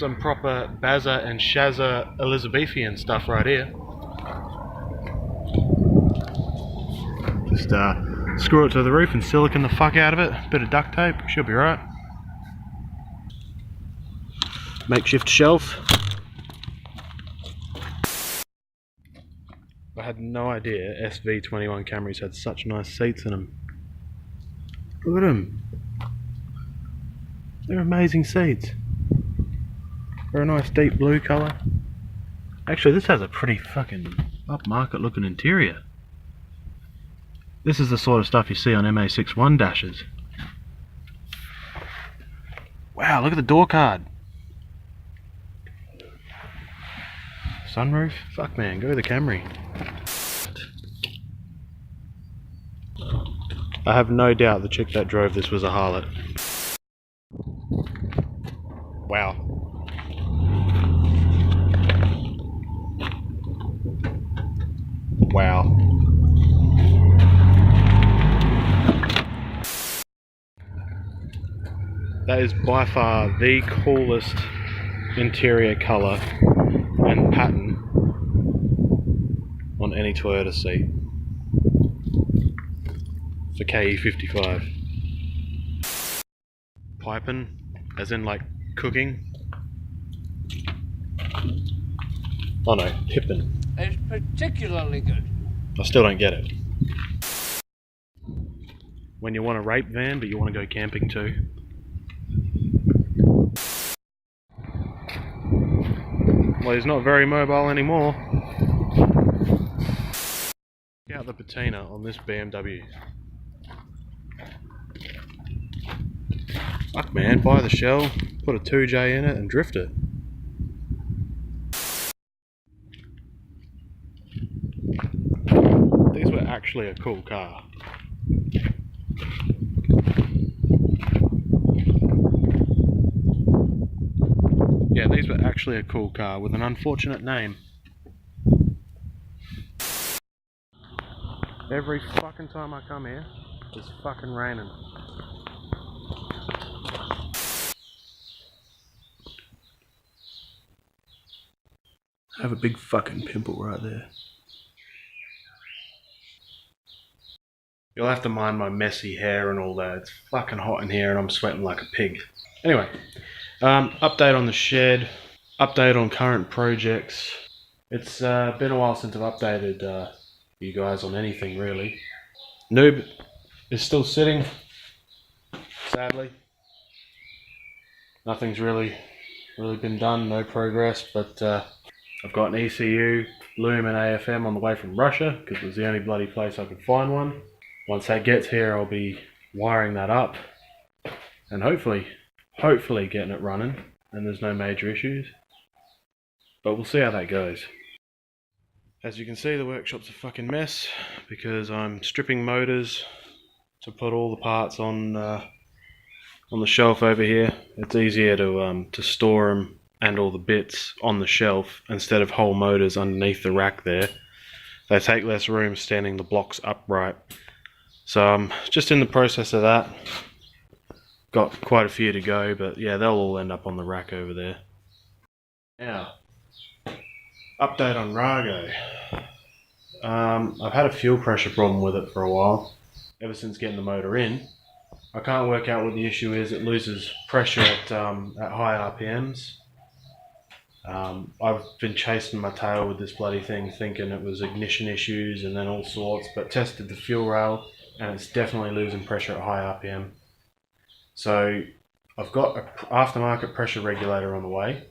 some proper Bazza and Shazza Elizabethan stuff right here. Just screw it to the roof and silicone the fuck out of it. Bit of duct tape, should be right. Makeshift shelf. I had no idea SV21 Camrys had such nice seats in them. Look at them. They're amazing seats. They're a nice deep blue colour. Actually, this has a pretty fucking upmarket looking interior. This is the sort of stuff you see on MA61 dashes. Wow, look at the door card. Sunroof? Fuck man, go with the Camry. I have no doubt the chick that drove this was a harlot. Wow. Wow. That is by far the coolest interior colour and pattern on any Toyota seat for KE55. Piping, as in like cooking. Oh no, pippin'. It's particularly good. I still don't get it. When you want a rape van but you want to go camping too. Well, he's not very mobile anymore. Check out the patina on this BMW. Fuck man, buy the shell, put a 2J in it and drift it. These were actually a cool car. Yeah, these were actually a cool car with an unfortunate name. Every fucking time I come here, it's fucking raining. I have a big fucking pimple right there. You'll have to mind my messy hair and all that. It's fucking hot in here and I'm sweating like a pig. Anyway, update on the shed, update on current projects. It's been a while since I've updated you guys on anything really. NooB is still sitting, sadly. Nothing's really been done, no progress, but I've got an ECU, loom and AFM on the way from Russia because it was the only bloody place I could find one. Once that gets here, I'll be wiring that up and hopefully getting it running and there's no major issues. But we'll see how that goes. As you can see, the workshop's a fucking mess because I'm stripping motors to put all the parts on the shelf over here. It's easier to store them and all the bits on the shelf instead of whole motors underneath the rack there. They take less room standing the blocks upright. So I'm just in the process of that. Got quite a few to go, but yeah, they'll all end up on the rack over there. Now, update on Rago. I've had a fuel pressure problem with it for a while, ever since getting the motor in. I can't work out what the issue is. It loses pressure at high RPMs. I've been chasing my tail with this bloody thing thinking it was ignition issues and then all sorts, but tested the fuel rail and it's definitely losing pressure at high RPM. So I've got an aftermarket pressure regulator on the way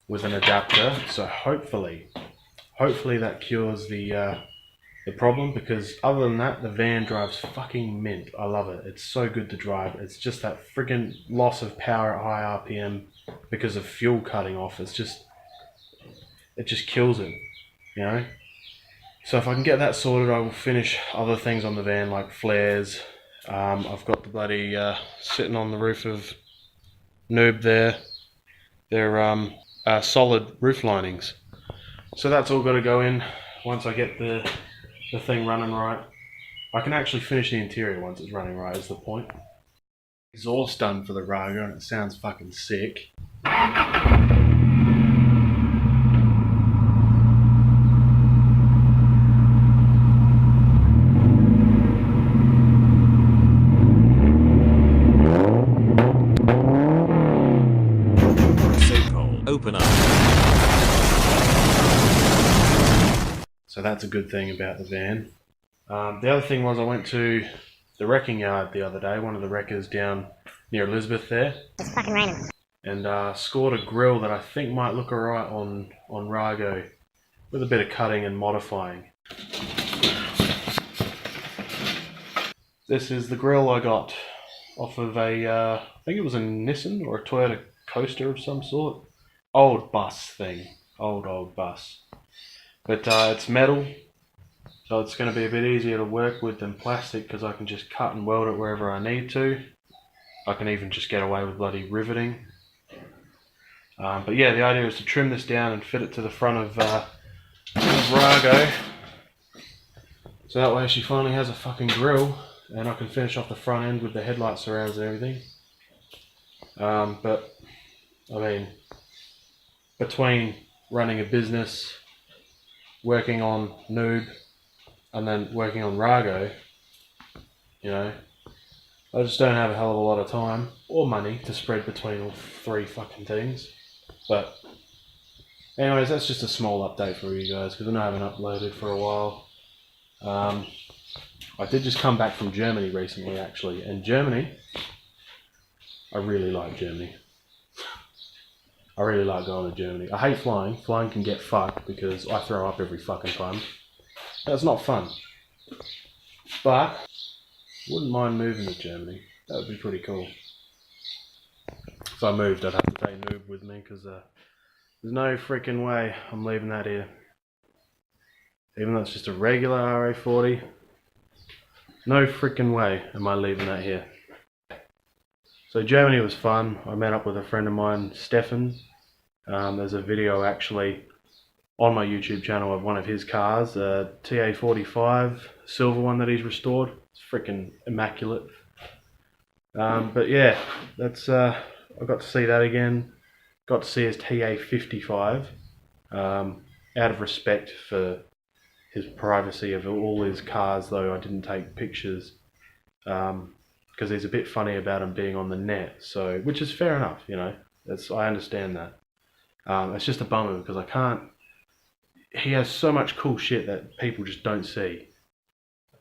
with an adapter, so hopefully that cures the problem, because other than that the van drives fucking mint. I love it. It's so good to drive. It's just that friggin' loss of power at high RPM because of fuel cutting off. It just kills it, you know. So if I can get that sorted, I will finish other things on the van like flares. I've got the bloody sitting on the roof of NooB there. They're solid roof linings. So that's all got to go in once I get the thing running right. I can actually finish the interior once it's running right, is the point. Exhaust done for the Rago and it sounds fucking sick. So that's a good thing about the van. The other thing was I went to the wrecking yard the other day, one of the wreckers down near Elizabeth there. It's fucking raining. And scored a grill that I think might look alright on Rago, with a bit of cutting and modifying. This is the grill I got off of a, I think it was a Nissan or a Toyota Coaster of some sort. Old bus thing. Old bus. But it's metal, so it's going to be a bit easier to work with than plastic because I can just cut and weld it wherever I need to. I can even just get away with bloody riveting. But yeah, the idea is to trim this down and fit it to the front of Rago. So that way she finally has a fucking grill and I can finish off the front end with the headlight surrounds and everything. But, I mean, between running a business, working on NooB, and then working on Rago, you know, I just don't have a hell of a lot of time or money to spread between all three fucking things. But anyways, that's just a small update for you guys because I haven't uploaded for a while. I did just come back from Germany recently actually, and Germany, I really like Germany. I really like going to Germany. I hate flying. Flying can get fucked because I throw up every fucking time. That's not fun. But wouldn't mind moving to Germany. That would be pretty cool. If I moved, I'd have to take NooB with me because there's no freaking way I'm leaving that here. Even though it's just a regular RA40, no freaking way am I leaving that here. So Germany was fun. I met up with a friend of mine, Stefan. There's a video actually on my YouTube channel of one of his cars, a TA45, silver one that he's restored. It's freaking immaculate. But yeah, that's I got to see that again. Got to see his TA55. Out of respect for his privacy of all his cars, though, I didn't take pictures because he's a bit funny about him being on the net. So, which is fair enough, you know. I understand that. It's just a bummer because I can't. He has so much cool shit that people just don't see.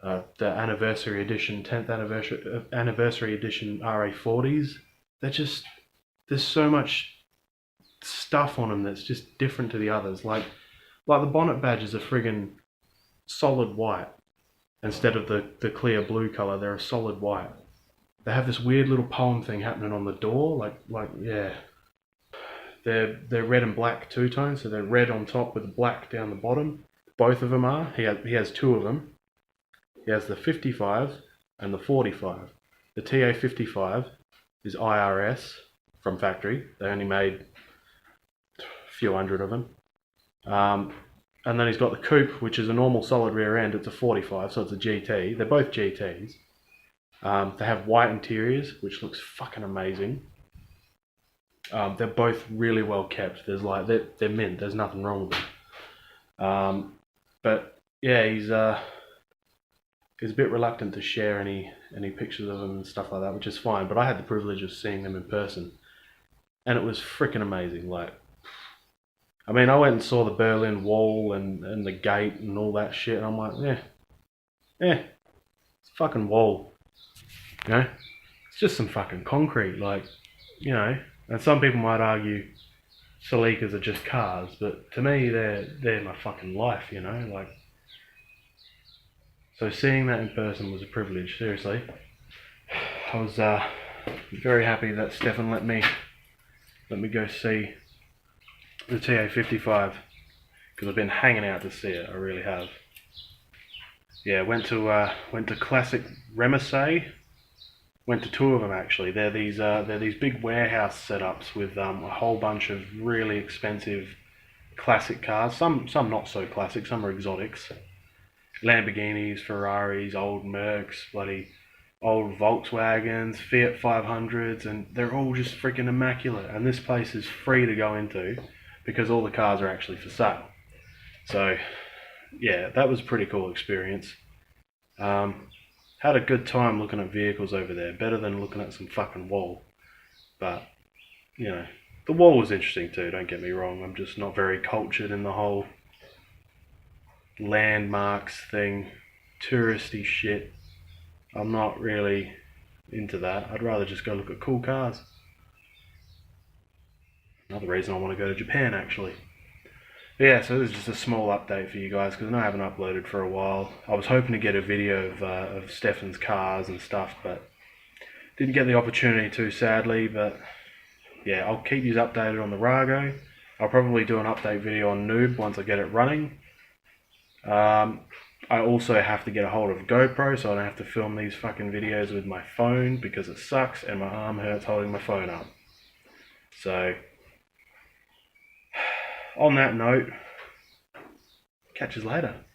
The anniversary edition, 10th anniversary edition RA40s, there's so much stuff on them that's just different to the others. Like the bonnet badges are friggin' solid white instead of the clear blue color. They're a solid white. They have this weird little poem thing happening on the door, like yeah. They're red and black two-tone, so they're red on top with black down the bottom. Both of them are. He has two of them. He has the 55 and the 45. The TA55 is IRS from factory. They only made a few hundred of them. And then he's got the coupe, which is a normal solid rear end. It's a 45, so it's a GT. They're both GTs. They have white interiors, which looks fucking amazing. They're both really well kept. There's they're mint. There's nothing wrong with them. But yeah, he's a bit reluctant to share any pictures of them and stuff like that, which is fine. But I had the privilege of seeing them in person, and it was freaking amazing. Like, I mean, I went and saw the Berlin Wall and the gate and all that shit, and I'm like, yeah, it's a fucking wall. You know, it's just some fucking concrete, like, you know. And some people might argue Celikas are just cars, but to me, they're my fucking life, you know, like. So seeing that in person was a privilege, seriously. I was very happy that Stefan let me go see the TA55 because I've been hanging out to see it. I really have. Yeah, went to Classic Remisset. Went to two of them actually. They're these big warehouse setups with a whole bunch of really expensive classic cars. Some not so classic. Some are exotics. Lamborghinis, Ferraris, old Mercs, bloody old Volkswagens, Fiat 500s, and they're all just freaking immaculate. And this place is free to go into because all the cars are actually for sale. So yeah, that was a pretty cool experience. Had a good time looking at vehicles over there, better than looking at some fucking wall. But, you know, the wall was interesting too, don't get me wrong. I'm just not very cultured in the whole landmarks thing, touristy shit. I'm not really into that. I'd rather just go look at cool cars. Another reason I want to go to Japan, actually. But yeah, so this is just a small update for you guys because I know I haven't uploaded for a while. I was hoping to get a video of Stefan's cars and stuff, but didn't get the opportunity to, sadly. But yeah, I'll keep you updated on the Rago. I'll probably do an update video on NooB once I get it running. I also have to get a hold of GoPro so I don't have to film these fucking videos with my phone because it sucks and my arm hurts holding my phone up. So, on that note, catch us later.